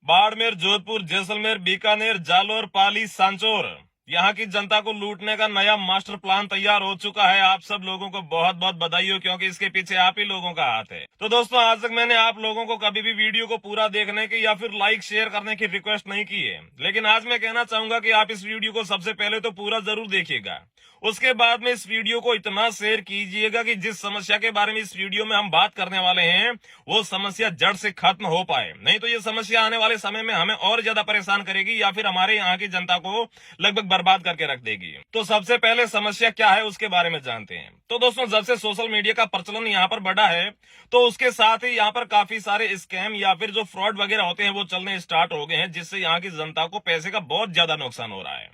बाड़मेर, जोधपुर, जैसलमेर, बीकानेर, जालोर, पाली, सांचौर, यहाँ की जनता को लूटने का नया मास्टर प्लान तैयार हो चुका है। आप सब लोगों को बहुत बहुत बधाई हो, क्योंकि इसके पीछे आप ही लोगों का हाथ है। तो दोस्तों, आज तक मैंने आप लोगों को कभी भी वीडियो को पूरा देखने की या फिर लाइक शेयर करने की रिक्वेस्ट नहीं की है, लेकिन आज मैं कहना चाहूंगा कि आप इस वीडियो को सबसे पहले तो पूरा जरूर देखिएगा। उसके बाद में इस वीडियो को इतना शेयर कीजिएगा कि जिस समस्या के बारे में इस वीडियो में हम बात करने वाले हैं वो समस्या जड़ से खत्म हो पाए। नहीं तो ये समस्या आने वाले समय में हमें और ज्यादा परेशान करेगी या फिर हमारे यहाँ की जनता को लगभग बर्बाद करके रख देगी। तो सबसे पहले समस्या क्या है उसके बारे में जानते हैं। तो दोस्तों, जब से सोशल मीडिया का प्रचलन यहाँ पर बढ़ा है, तो उसके साथ ही यहाँ पर काफी सारे स्कैम या फिर जो फ्रॉड वगैरह होते हैं वो चलने स्टार्ट हो गए हैं, जिससे यहाँ की जनता को पैसे का बहुत ज्यादा नुकसान हो रहा है।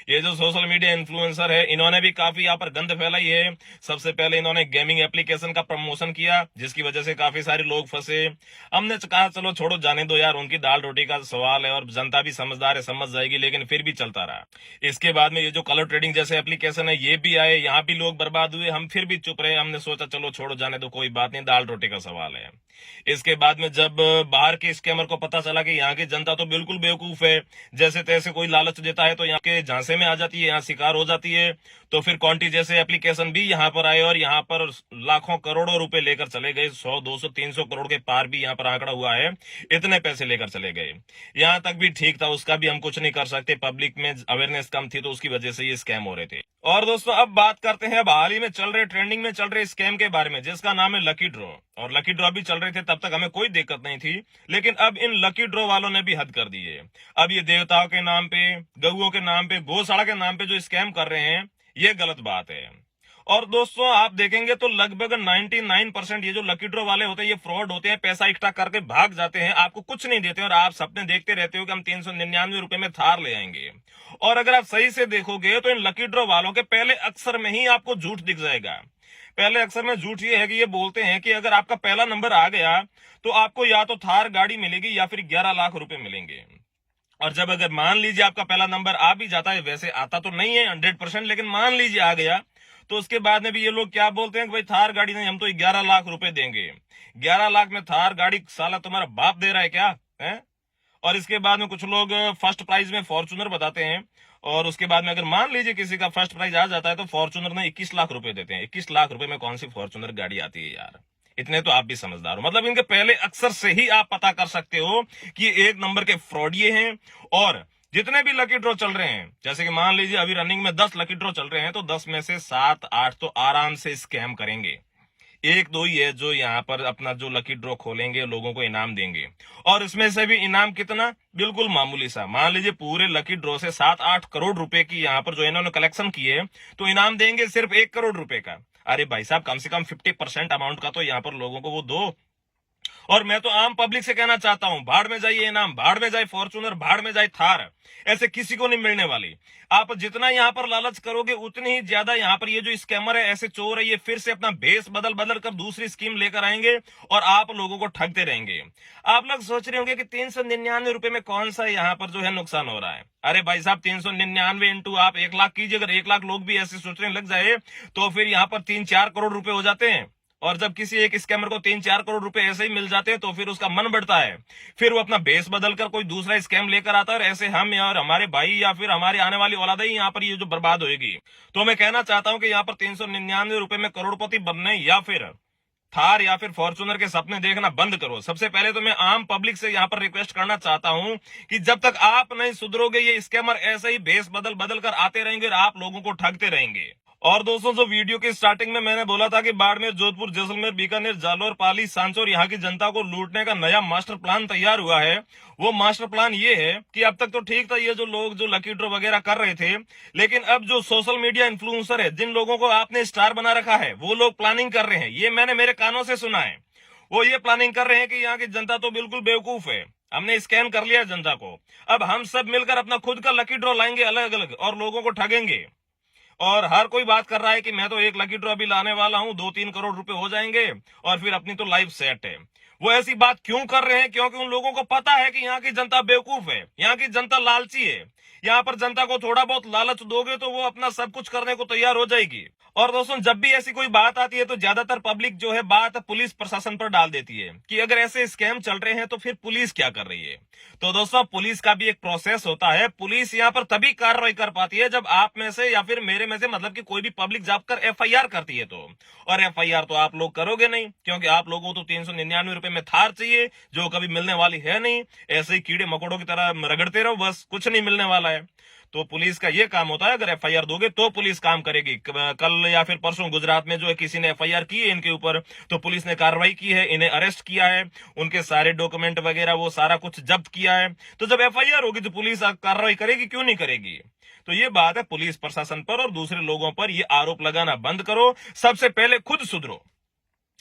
ये जो सोशल मीडिया इन्फ्लुएंसर है, इन्होंने भी काफी यहाँ पर गंद फैलाई है। सबसे पहले इन्होंने गेमिंग एप्लीकेशन का प्रमोशन किया, जिसकी वजह से काफी सारे लोग फंसे। हमने कहा चलो छोड़ो, जाने दो यार, उनकी दाल रोटी का सवाल है और जनता भी समझदार है, समझ जाएगी, लेकिन फिर भी चलता रहा। इसके बाद में ये जो कलर ट्रेडिंग जैसे एप्लीकेशन है ये भी आए, यहाँ भी लोग बर्बाद हुए। हम फिर भी चुप रहे, हमने सोचा चलो छोड़ो, जाने दो, कोई बात नहीं, दाल रोटी का सवाल है। इसके बाद में जब बाहर के स्कैमर को पता चला कि यहाँ की जनता तो बिल्कुल बेवकूफ है, जैसे तैसे कोई लालच देता है तो यहाँ के झांसे में आ जाती है, यहाँ शिकार हो जाती है, तो फिर कॉन्टी जैसे एप्लीकेशन भी यहाँ पर आए और यहाँ पर लाखों करोड़ों रुपए लेकर चले गए। 100, 200, 300 करोड़ के पार भी यहाँ पर आंकड़ा हुआ है, इतने पैसे लेकर चले गए। यहाँ तक भी ठीक था, उसका भी हम कुछ नहीं कर सकते, पब्लिक में अवेयरनेस कम थी तो उसकी वजह से ये स्कैम हो रहे थे। और दोस्तों, अब बात करते हैं अब हाल ही में चल रहे, ट्रेंडिंग में चल रहे स्कैम के बारे में, जिसका नाम है लकी ड्रॉ। और लकी ड्रॉ भी चल रहे थे तब तक हमें कोई दिक्कत नहीं थी, लेकिन अब इन लकी ड्रॉ वालों ने भी हद कर दी है। अब ये देवताओं के नाम पे, गऊओं के नाम पे, गौशाला के नाम पे जो स्कैम कर रहे हैं, ये गलत बात है। और दोस्तों, आप देखेंगे तो लगभग 99% ये जो लकी ड्रॉ वाले होते हैं ये फ्रॉड होते हैं, पैसा इकट्ठा करके भाग जाते हैं, आपको कुछ नहीं देते और आप सपने देखते रहते हो कि हम 399 रुपए में थार ले आएंगे। और अगर आप सही से देखोगे तो इन लकी ड्रॉ वालों के पहले अक्षर में ही आपको झूठ दिख जाएगा। पहले अक्षर में झूठ ये है कि ये बोलते हैं कि अगर आपका पहला नंबर आ गया तो आपको या तो थार गाड़ी मिलेगी या फिर 11 लाख रुपए मिलेंगे। और जब अगर मान लीजिए आपका पहला नंबर आ भी जाता है, वैसे आता तो नहीं है 100%, लेकिन मान लीजिए आ गया, तो उसके बाद में भी ये लोग क्या बोलते हैं कि भाई थार गाड़ी नहीं, हम तो 11 लाख रुपए देंगे। 11 लाख में थार गाड़ी साला तुम्हारा बाप दे रहा है क्या है? और इसके बाद में कुछ लोग फर्स्ट प्राइज में फॉर्चूनर बताते हैं, और उसके बाद में अगर मान लीजिए किसी का फर्स्ट प्राइज आ जाता है तो फॉर्चूनर में 21 लाख रुपए देते हैं। 21 लाख रुपए में कौन सी फॉर्चूनर गाड़ी आती है यार? इतने तो आप भी समझदार हो। मतलब इनके पहले अक्षर से ही आप पता कर सकते हो कि ये एक नंबर के फ्रॉडिये हैं। और जितने भी लकी ड्रॉ चल रहे हैं, जैसे कि मान लीजिए अभी रनिंग में 10 लकी ड्रॉ चल रहे हैं, तो 10 में से 7, 8 तो आराम से स्कैम करेंगे। एक दो ही है जो यहाँ पर अपना जो लकी ड्रॉ खोलेंगे, लोगों को इनाम देंगे। और इसमें से भी इनाम कितना? बिल्कुल मामूली सा। मान लीजिए पूरे लकी ड्रॉ से 7-8 करोड़ रुपए की यहाँ पर जो इन्होंने कलेक्शन की है, तो इनाम देंगे सिर्फ 1 करोड़ रुपए का। अरे भाई साहब, कम से कम 50% अमाउंट का तो यहाँ पर लोगों को वो दो। और मैं तो आम पब्लिक से कहना चाहता हूं, भाड़ में जाइए इनाम, भाड़ में जाए फॉर्चूनर, भाड़ में जाए थार, ऐसे किसी को नहीं मिलने वाली। आप जितना यहां पर लालच करोगे उतनी ही ज्यादा यहाँ पर ये जो स्कैमर है, ऐसे चोर है, ये फिर से अपना भेष बदल बदल कर दूसरी स्कीम लेकर आएंगे और आप लोगों को ठगते रहेंगे। आप लोग सोच रहे होंगे कि 399 रुपए में कौन सा यहाँ पर जो है नुकसान हो रहा है। अरे भाई साहब, 399 इंटू आप 1 लाख कीजिए। अगर 1 लाख लोग भी ऐसे सोचने लग जाए तो फिर यहाँ पर 3-4 करोड़ रुपए हो जाते हैं। और जब किसी एक स्कैमर को 3-4 करोड़ रुपए ऐसे ही मिल जाते हैं तो फिर उसका मन बढ़ता है, फिर वो अपना बेस बदलकर कोई दूसरा स्कैम लेकर आता है, और ऐसे हम और हमारे भाई या फिर हमारे आने वाली औलाद ही यहाँ पर ये जो बर्बाद होगी। तो मैं कहना चाहता हूं कि यहाँ पर 399 रुपए में करोड़पति बनने या फिर थार या फिर फॉर्चूनर के सपने देखना बंद करो। सबसे पहले तो मैं आम पब्लिक से यहाँ पर रिक्वेस्ट करना चाहता हूं कि जब तक आप नहीं सुधरोगे, ये स्कैमर ऐसे ही बेस बदल बदल कर आते रहेंगे और आप लोगों को ठगते रहेंगे। और दोस्तों, जो वीडियो की स्टार्टिंग में मैंने बोला था कि बाड़मेर, जोधपुर, जैसलमेर, बीकानेर, जालोर, पाली, सांचौर, यहाँ की जनता को लूटने का नया मास्टर प्लान तैयार हुआ है। वो मास्टर प्लान ये है कि अब तक तो ठीक था ये जो लोग जो लकी ड्रॉ वगैरह कर रहे थे, लेकिन अब जो सोशल मीडिया इन्फ्लुएंसर है, जिन लोगों को आपने स्टार बना रखा है, वो लोग प्लानिंग कर रहे हैं। ये मैंने मेरे कानों से सुना है। वो ये प्लानिंग कर रहे हैं कि यहाँ की जनता तो बिल्कुल बेवकूफ है, हमने स्कैम कर लिया जनता को, अब हम सब मिलकर अपना खुद का लकी ड्रॉ लाएंगे अलग अलग और लोगों को ठगेंगे। और हर कोई बात कर रहा है कि मैं तो एक लकी ड्रॉ भी लाने वाला हूं, 2-3 करोड़ रुपए हो जाएंगे और फिर अपनी तो लाइफ सेट है। वो ऐसी बात क्यों कर रहे हैं? क्योंकि उन लोगों को पता है कि यहाँ की जनता बेवकूफ है, यहाँ की जनता लालची है। यहाँ पर जनता को थोड़ा बहुत लालच दोगे तो वो अपना सब कुछ करने को तैयार हो जाएगी। और दोस्तों, जब भी ऐसी कोई बात आती है तो ज्यादातर पब्लिक जो है बात पुलिस प्रशासन पर डाल देती है कि अगर ऐसे स्कैम चल रहे हैं तो फिर पुलिस क्या कर रही है। तो दोस्तों, पुलिस का भी एक प्रोसेस होता है। पुलिस यहाँ पर तभी कार्रवाई कर पाती है जब आप में से या फिर मेरे में से, मतलब कि कोई भी पब्लिक जाकर एफआईआर करती है तो। और एफआईआर तो आप लोग करोगे नहीं, क्योंकि आप लोगों को तो 399 रुपए में थार चाहिए, जो कभी मिलने वाली है नहीं। ऐसे ही कीड़े मकोड़ों की तरह रगड़ते रहो, बस कुछ नहीं मिलने वाला है। तो पुलिस का ये काम होता है, अगर एफआईआर दोगे तो पुलिस काम करेगी। कल या फिर परसों गुजरात में जो है किसी ने एफआईआर की है इनके ऊपर, तो पुलिस ने कार्रवाई की है, इन्हें अरेस्ट किया है, उनके सारे डॉक्यूमेंट वगैरह वो सारा कुछ जब्त किया है। तो जब एफआईआर होगी तो पुलिस कार्रवाई करेगी, क्यों नहीं करेगी? तो ये बात है पुलिस प्रशासन पर और दूसरे लोगों पर ये आरोप लगाना बंद करो। सबसे पहले खुद सुधरो।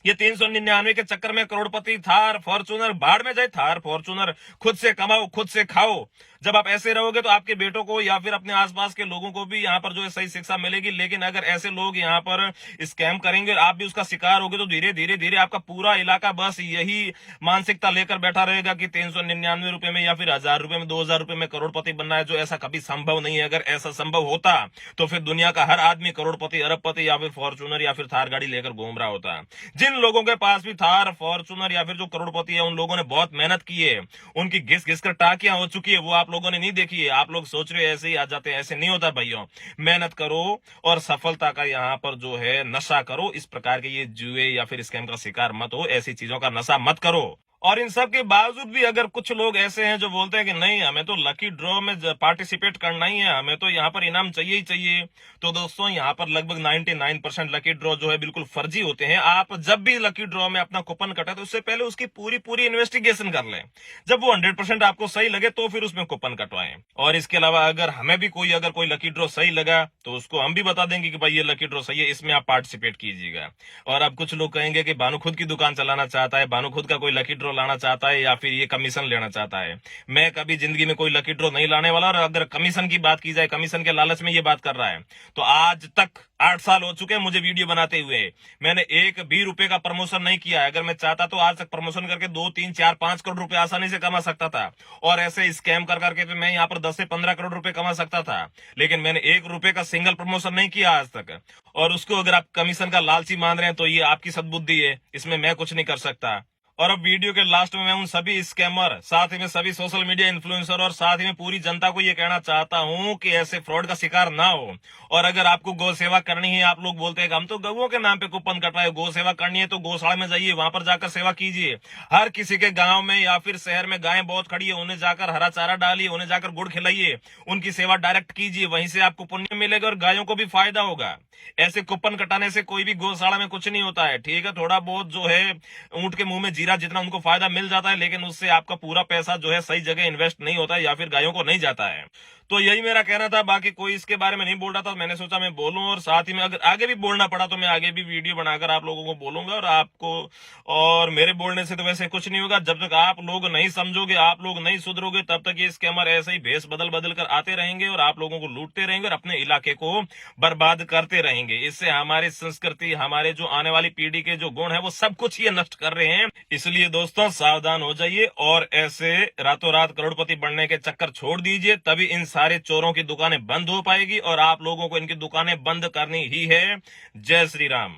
ये 399 के चक्कर में करोड़पति थार फॉर्चूनर भाड़ में जाए, थार फॉर्चूनर खुद से कमाओ, खुद से खाओ। जब आप ऐसे रहोगे तो आपके बेटों को या फिर अपने आसपास के लोगों को भी यहाँ पर जो है सही शिक्षा मिलेगी। लेकिन अगर ऐसे लोग यहाँ पर स्कैम करेंगे और आप भी उसका शिकार होगे तो धीरे धीरे धीरे आपका पूरा इलाका बस यही मानसिकता लेकर बैठा रहेगा कि 399 रुपए में या फिर 1000 रुपए में, 2000 रुपए में करोड़पति बनना है, जो ऐसा कभी संभव नहीं है। अगर ऐसा संभव होता तो फिर दुनिया का हर आदमी करोड़पति, अरबपति या फिर फॉर्चूनर या फिर थार गाड़ी लेकर घूम रहा होता। जिन लोगों के पास भी थार फॉर्चूनर या फिर जो करोड़पति है, उन लोगों ने बहुत मेहनत की है, उनकी घिस घिस कर टाकियां हो चुकी है, वो आप लोगों ने नहीं देखी है। आप लोग सोच रहे हो ऐसे ही आ जाते हैं, ऐसे नहीं होता भाइयों। मेहनत करो और सफलता का यहाँ पर जो है नशा करो। इस प्रकार के ये जुए या फिर स्कैम का शिकार मत हो, ऐसी चीजों का नशा मत करो। और इन सब के बावजूद भी अगर कुछ लोग ऐसे हैं जो बोलते हैं कि नहीं, हमें तो लकी ड्रॉ में पार्टिसिपेट करना ही है, हमें तो यहाँ पर इनाम चाहिए ही चाहिए, तो दोस्तों यहाँ पर लगभग 99% लकी ड्रॉ जो है बिल्कुल फर्जी होते हैं। आप जब भी लकी ड्रॉ में अपना कूपन कटा तो उससे पहले उसकी पूरी पूरी इन्वेस्टिगेशन कर लें। जब वो 100% आपको सही लगे तो फिर उसमें कूपन कटवाएं। और इसके अलावा अगर हमें भी कोई लकी ड्रॉ सही लगा तो उसको हम भी बता देंगे कि भाई ये लकी ड्रॉ सही है, इसमें आप पार्टिसिपेट कीजिएगा। और अब कुछ लोग कहेंगे कि भानु खुद की दुकान चलाना चाहता है, भानु खुद का कोई लकी ड्रॉ लाना चाहता है या फिर ये कमीशन लेना चाहता है। मैं कभी जिंदगी में कोई लकी ड्रॉ नहीं लाने वाला। और अगर कमीशन की बात की जाए, कमीशन के लालच में ये बात कर रहा है, तो आज तक 8 साल हो चुके हैं मुझे वीडियो बनाते हुए, मैंने एक भी रुपए का प्रमोशन नहीं किया है। अगर मैं चाहता तो आज तक प्रमोशन करके 2, 3, 4, 5 करोड़ रुपए आसानी से कमा सकता था। और ऐसे स्कैम कर करके तो मैं यहाँ पर 10 से 15 करोड़ रुपए कमा सकता था। लेकिन मैंने 1 रुपए का सिंगल प्रमोशन नहीं किया आज तक। और उसको अगर आप कमीशन का लालची मान रहे हैं तो ये आपकी सद्बुद्धि है, इसमें मैं कुछ नहीं कर सकता। और अब वीडियो के लास्ट में मैं उन सभी स्कैमर, साथ ही में सभी सोशल मीडिया इन्फ्लुएंसर और साथ ही में पूरी जनता को ये कहना चाहता हूं कि ऐसे फ्रॉड का शिकार ना हो। और अगर आपको गौ सेवा करनी है, आप लोग बोलते हैं कि हम तो गौओं के नाम पे कूपन कटवाए, गौ सेवा करनी है तो गौशाला में जाइए, वहां पर जाकर सेवा कीजिए। हर किसी के गांव में या फिर शहर में गायें बहुत खड़ी है, उन्हें जाकर हरा चारा डालिए, उन्हें जाकर गुड़ खिलाइए, उनकी सेवा डायरेक्ट कीजिए, वहीं से आपको पुण्य मिलेगा और गायों को भी फायदा होगा। ऐसे कूपन कटाने से कोई भी गौशाला में कुछ नहीं होता है। ठीक है, थोड़ा बहुत जो है ऊंट के मुंह में जीरा जितना उनको फायदा मिल जाता है, लेकिन उससे आपका पूरा पैसा जो है सही जगह इन्वेस्ट नहीं होता है या फिर गायों को नहीं जाता है। तो यही मेरा कहना था। बाकी कोई इसके बारे में नहीं बोल रहा था, मैंने सोचा मैं बोलूं। और साथ ही में अगर आगे भी बोलना पड़ा तो मैं आगे भी वीडियो बनाकर आप लोगों को बोलूंगा। और आपको और मेरे बोलने से तो वैसे कुछ नहीं होगा। जब तक आप लोग नहीं समझोगे, आप लोग नहीं सुधरोगे, तब तक ये स्कैमर ऐसे ही भेष बदल बदल कर आते रहेंगे और आप लोगों को लूटते रहेंगे और अपने इलाके को बर्बाद करते रहेंगे। इससे हमारी संस्कृति, हमारे जो आने वाली पीढ़ी के जो गुण है वो सब कुछ ये नष्ट कर रहे हैं। इसलिए दोस्तों सावधान हो जाइए और ऐसे रातों रात करोड़पति बनने के चक्कर छोड़ दीजिए, तभी इन सारे चोरों की दुकानें बंद हो पाएगी और आप लोगों को इनकी दुकानें बंद करनी ही है। जय श्री राम।